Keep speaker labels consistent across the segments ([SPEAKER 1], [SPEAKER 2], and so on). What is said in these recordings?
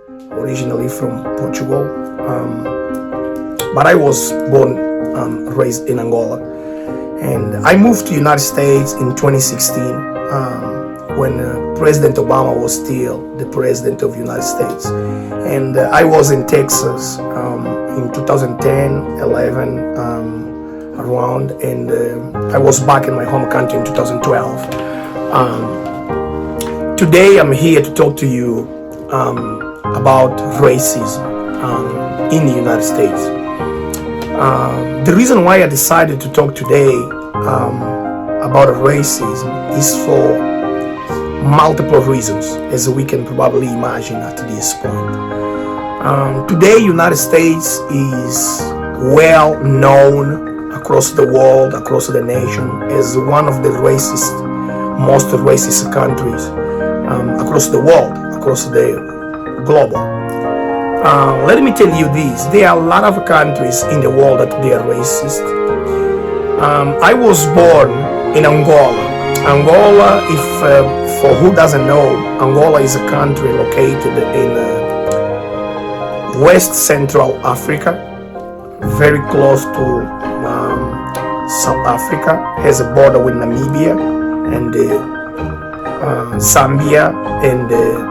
[SPEAKER 1] originally from Portugal, but I was born, raised in Angola, and I moved to the United States in 2016 when President Obama was still the president of the United States, and I was in Texas in 2010, 11, around, and I was back in my home country in 2012. Today I'm here to talk to you about racism in the United States. The reason why I decided to talk today about racism is for multiple reasons, as we can probably imagine at this point. Today, United States is well known across the world, across the nation, as one of the most racist countries across the world, across the globe. Let me tell you this: there are a lot of countries in the world that they are racist. I was born in Angola. Angola, for who doesn't know, Angola is a country located in West Central Africa, very close to South Africa, has a border with Namibia and Zambia and the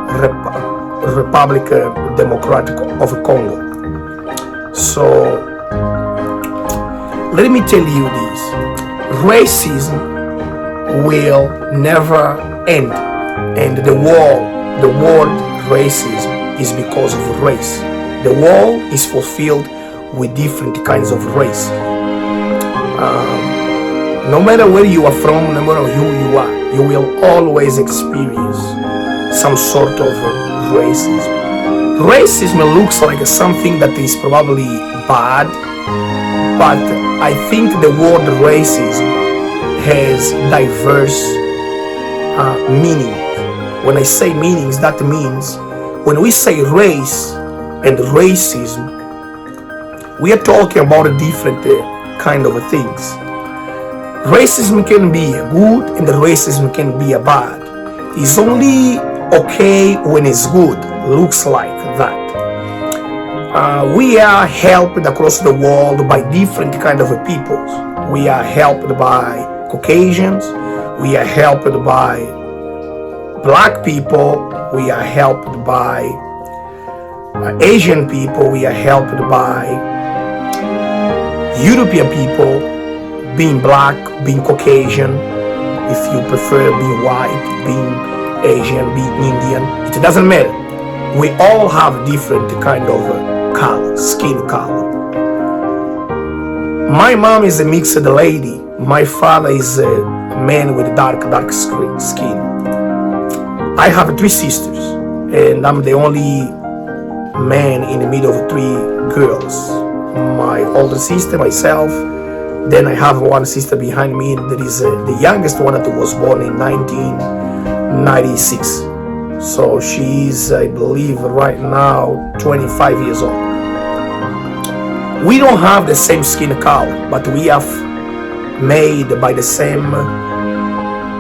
[SPEAKER 1] Republic Democratic of Congo. So let me tell you this: racism will never end, and the word racism is because of race. The world is fulfilled with different kinds of race. No matter where you are from, no matter who you are, you will always experience some sort of racism. Racism looks like something that is probably bad, but I think the word racism has diverse meanings. When I say meanings, that means when we say race and racism, we are talking about a different kind of things. Racism can be a good and racism can be a bad. It's only okay when it's good, looks like that. We are helped across the world by different kind of peoples. We are helped by Caucasians, we are helped by black people, we are helped by Asian people, we are helped by European people, being black, being Caucasian, if you prefer being white, being Asian, being Indian, it doesn't matter. We all have different kind of color, skin color. My mom is a mixed lady. My father is a man with dark skin. I have 3 sisters, and I'm the only man in the middle of 3 girls. My older sister, myself, then I have 1 sister behind me that is the youngest one that was born in 1996. So she is, I believe, right now 25 years old. We don't have the same skin color, but we are made by the same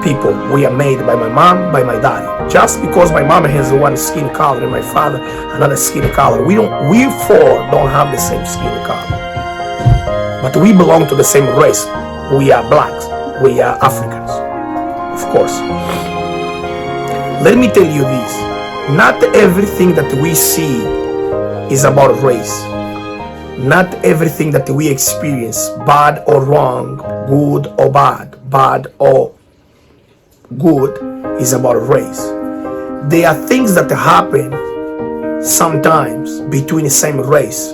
[SPEAKER 1] people. We are made by my mom, by my daddy. Just because my mom has 1 skin color and my father another skin color, we 4 don't have the same skin color. But we belong to the same race. We are blacks. We are Africans, of course. Let me tell you this: not everything that we see is about race. Not everything that we experience, bad or wrong, good or bad, bad or good, is about race. There are things that happen sometimes between the same race.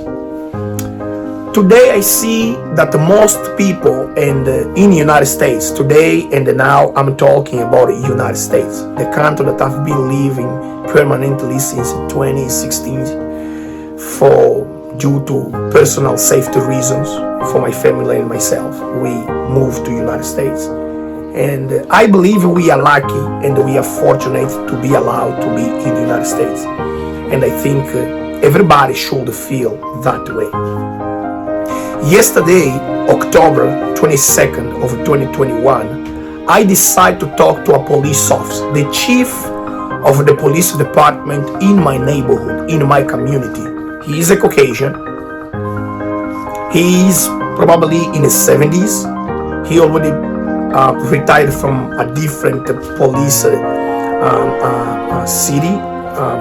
[SPEAKER 1] Today I see that most people in the United States, today and now I'm talking about the United States, the country that I've been living permanently since 2016 due to personal safety reasons for my family and myself. We moved to the United States. And I believe we are lucky and we are fortunate to be allowed to be in the United States. And I think everybody should feel that way. Yesterday, October 22nd of 2021, I decided to talk to a police officer, the chief of the police department in my neighborhood, in my community. He is a Caucasian. He is probably in his 70s. He already retired from a different police city,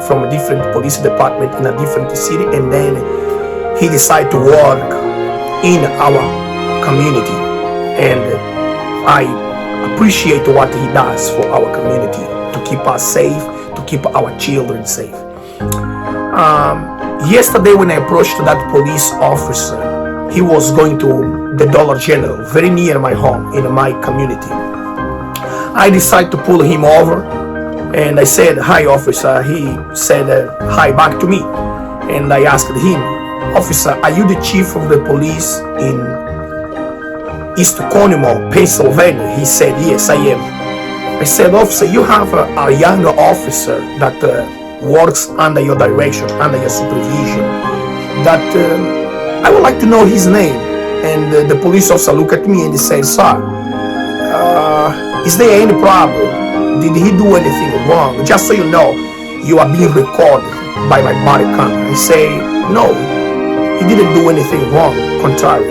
[SPEAKER 1] from a different police department in a different city, and then he decided to work in our community. And I appreciate what he does for our community, to keep us safe, to keep our children safe. Yesterday when I approached that police officer, he was going to the Dollar General, very near my home, in my community. I decided to pull him over, and I said, "Hi, officer." He said hi back to me, and I asked him, "Officer, are you the chief of the police in East Conemaugh, Pennsylvania?" He said, "Yes, I am." I said, "Officer, you have a young officer that works under your direction, under your supervision, that I would like to know his name." And the police officer looked at me and he said, "Sir, is there any problem? Did he do anything wrong? Just so you know, you are being recorded by my body camera." I say, "No, he didn't do anything wrong. Contrary,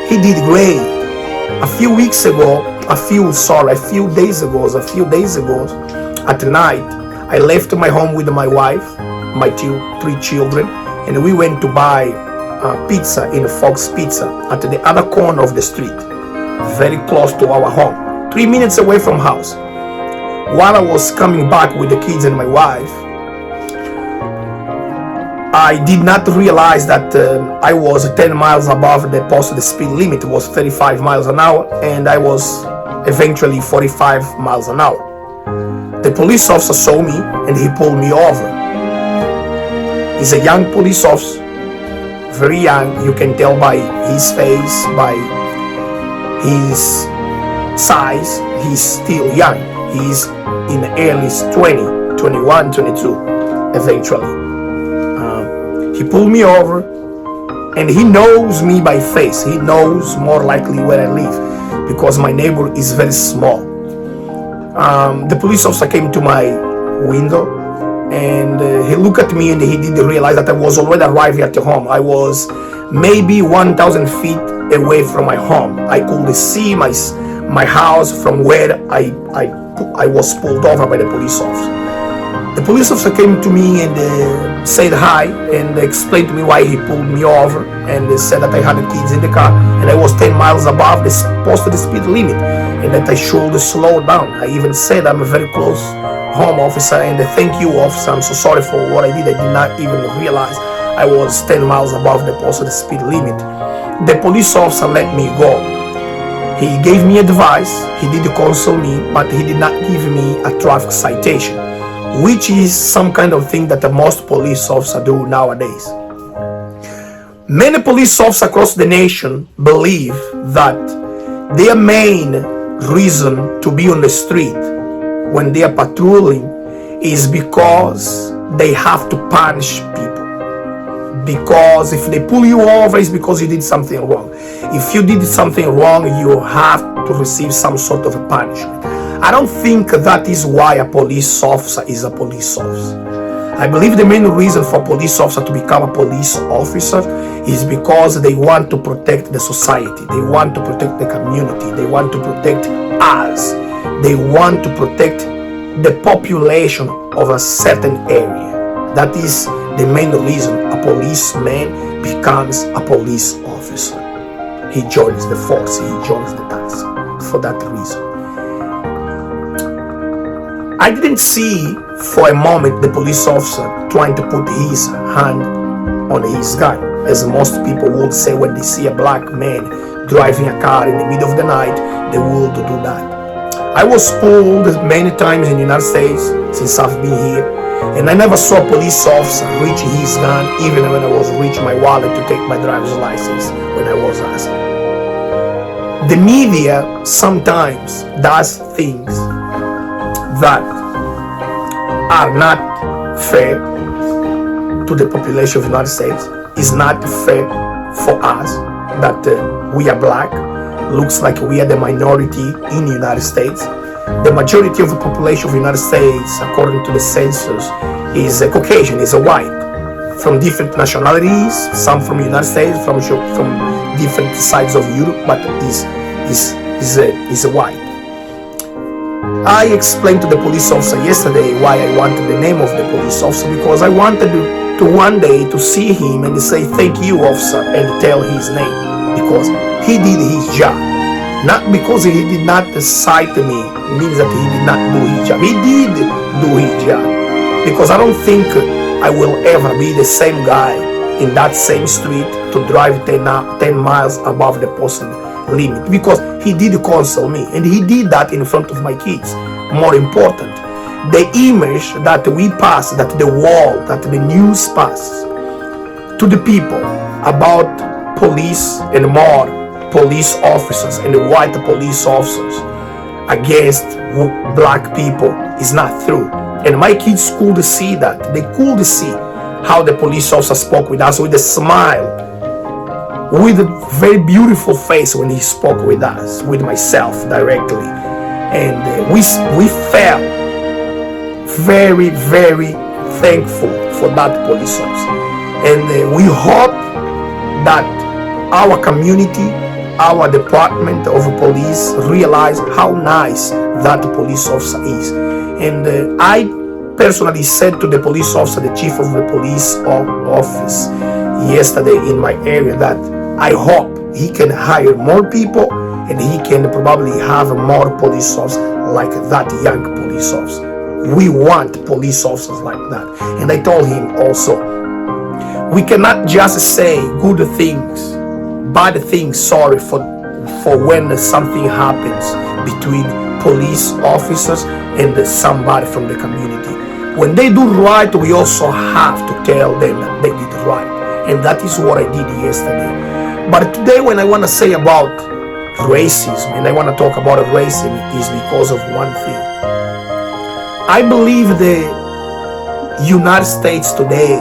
[SPEAKER 1] he did great. A few days ago, at night, I left my home with my wife, my 3 children, and we went to buy pizza in Fox Pizza at the other corner of the street, very close to our home, 3 minutes away from house. While I was coming back with the kids and my wife, I did not realize that I was 10 miles above the posted speed limit. It was 35 miles an hour, and I was eventually 45 miles an hour. The police officer saw me and he pulled me over. He's a young police officer, very young. You can tell by his face, by his size, he's still young. He's in the early 20, 21, 22 eventually. He pulled me over, and he knows me by face. He knows more likely where I live, because my neighbor is very small. The police officer came to my window, and he looked at me, and he didn't realize that I was already arriving at the home. I was maybe 1,000 feet away from my home. I could see my house from where I was pulled over by the police officer. The police officer came to me and said hi, and explained to me why he pulled me over, and said that I had the kids in the car and I was 10 miles above the posted speed limit, and that I should slow down. I even said, "I'm a very close home, officer, and thank you, officer. I'm so sorry for what I did. I did not even realize I was 10 miles above the posted speed limit." The police officer let me go. He gave me advice, he did counsel me, but he did not give me a traffic citation, which is some kind of thing that most police officers do nowadays. Many police officers across the nation believe that their main reason to be on the street when they are patrolling is because they have to punish people. Because if they pull you over, it's because you did something wrong. If you did something wrong, you have to receive some sort of a punishment. I don't think that is why a police officer is a police officer. I believe the main reason for a police officer to become a police officer is because they want to protect the society. They want to protect the community. They want to protect us. They want to protect the population of a certain area. That is the main reason a policeman becomes a police officer. He joins the force. He joins the task for that reason. I didn't see for a moment the police officer trying to put his hand on his gun, as most people would say when they see a black man driving a car in the middle of the night. They would do that. I was pulled many times in the United States since I've been here, and I never saw a police officer reach his gun, even when I was reaching my wallet to take my driver's license when I was asked. The media sometimes does things that are not fair to the population of the United States. It's not fair for us that we are black. Looks like we are the minority in the United States. the majority of the population of the United States, according to the census, is a Caucasian, is a white, from different nationalities, some from the United States, from different sides of Europe, but is a white. I explained to the police officer yesterday why I wanted the name of the police officer, because I wanted to one day to see him and say thank you, officer, and tell his name, because he did his job. Not because he did not cite me means that he did not do his job. He did do his job, because I don't think I will ever be the same guy in that same street to drive 10 miles above the posted limit, because he did counsel me, and he did that in front of my kids. More important, the image that we pass, that the world, that the news passes to the people about police and more police officers and white police officers against black people is not true. And my kids could see that. They could see how the police officer spoke with us with a smile, with a very beautiful face when he spoke with us, with myself directly. And we felt very, very thankful for that police officer. And we hope that our community, our department of police realize how nice that police officer is. And I personally said to the police officer, the chief of the police office yesterday in my area, that I hope he can hire more people and he can probably have more police officers like that young police officer. We want police officers like that. And I told him also, we cannot just say good things, bad things, sorry, for when something happens between police officers and somebody from the community. When they do right, we also have to tell them that they did right. And that is what I did yesterday. But today, when I want to say about racism, and I want to talk about racism, is because of one thing. I believe the United States today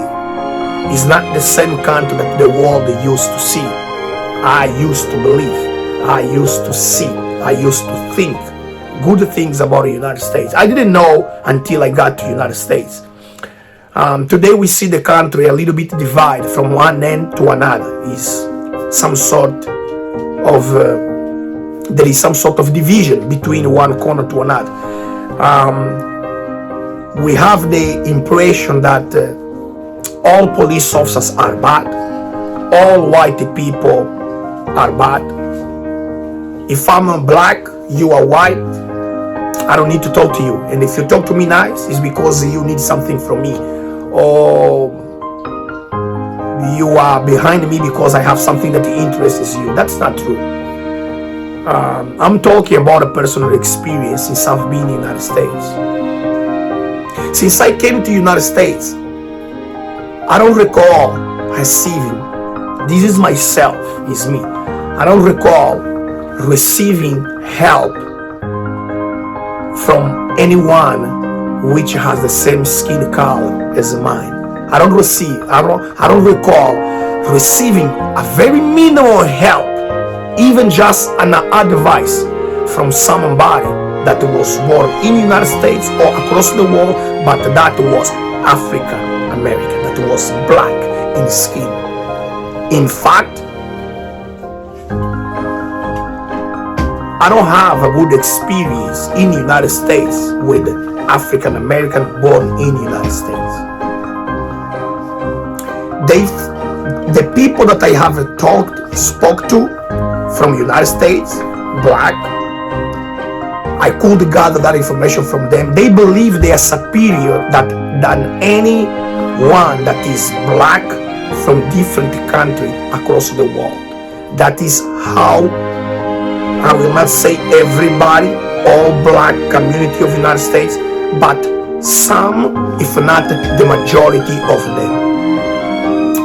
[SPEAKER 1] is not the same country that the world used to see. I used to believe, I used to see, I used to think good things about the United States. I didn't know until I got to the United States. Today we see the country a little bit divided from one end to another. Is some sort of there is some sort of division between one corner to another. We have the impression that all police officers are bad, all white people are bad. If I'm black, you are white, I don't need to talk to you. And if you talk to me nice, it's because you need something from me, or you are behind me because I have something that interests you. That's not true. I'm talking about a personal experience since I've been in the United States. Since I came to the United States, I don't recall receiving, this is myself, is me, I don't recall receiving help from anyone which has the same skin color as mine. I don't recall receiving a very minimal help, even just an advice from somebody that was born in the United States or across the world, but that was African American, that was black in skin. In fact, I don't have a good experience in the United States with African American born in the United States. The people that I have spoke to from the United States, black, I could gather that information from them. They believe they are superior than anyone that is black from different country across the world. That is how, I will not say everybody, all black community of the United States, but some, if not the majority of them.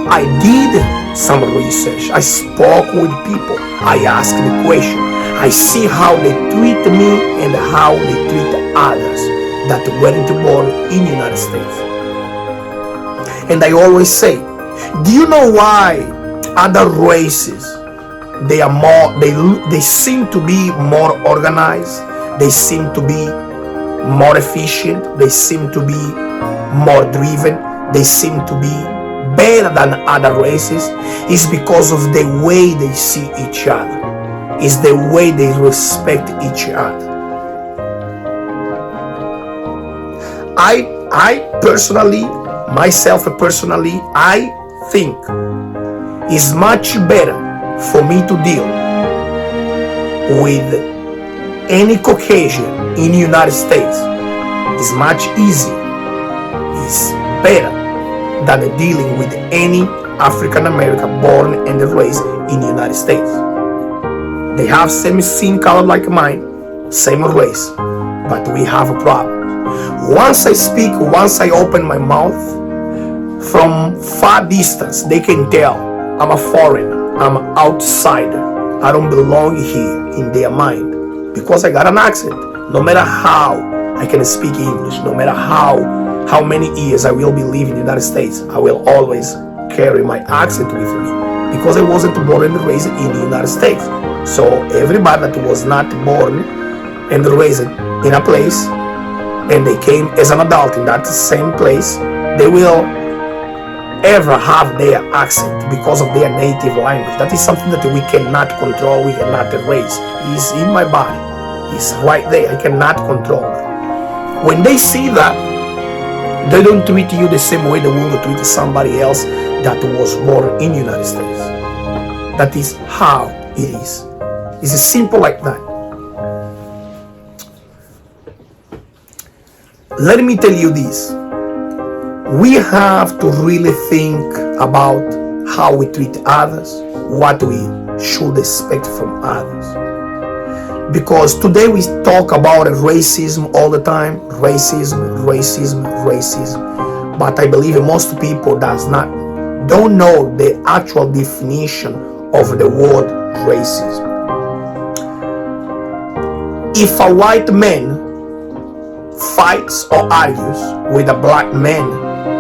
[SPEAKER 1] I did some research. I spoke with people. I asked the question. I see how they treat me and how they treat others that weren't born in the United States. And I always say, do you know why other races, they seem to be more organized, They seem to be more efficient. They seem to be more driven. They seem to be better than other races. Is because of the way they see each other. Is the way they respect each other. I personally, I think it's much better for me to deal with any Caucasian in the United States. It's much easier. It's better than dealing with any African American born and raised in the United States. They have same skin color like mine, same race, but we have a problem. Once I speak, once I open my mouth, from far distance they can tell I'm a foreigner, I'm an outsider, I don't belong here in their mind, because I got an accent. No matter how I can speak English, no matter how many years I will be living in the United States, I will always carry my accent with me, because I wasn't born and raised in the United States. So everybody that was not born and raised in a place and they came as an adult in that same place, they will ever have their accent because of their native language. That is something that we cannot control, we cannot erase. It's in my body, it's right there, I cannot control it. When they see that, they don't treat you the same way they would treat somebody else that was born in the United States. That is how it is. It's simple like that. Let me tell you this. We have to really think about how we treat others, what we should expect from others. Because today we talk about racism all the time. Racism. But I believe most people don't know the actual definition of the word racism. If a white man fights or argues with a black man,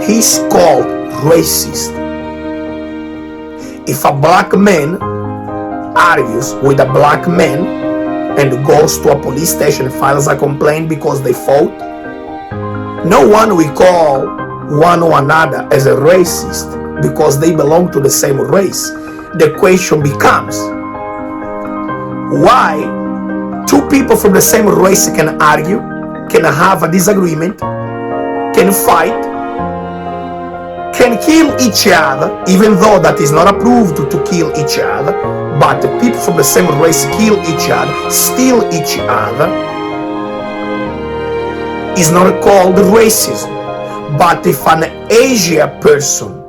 [SPEAKER 1] he's called racist. If a black man argues with a black man and goes to a police station and files a complaint because they fought, no one will call one or another as a racist because they belong to the same race. The question becomes, why two people from the same race can argue, can have a disagreement, can fight, can kill each other, even though that is not approved to kill each other, but the people from the same race kill each other, steal each other, is not called racism. But if an Asian person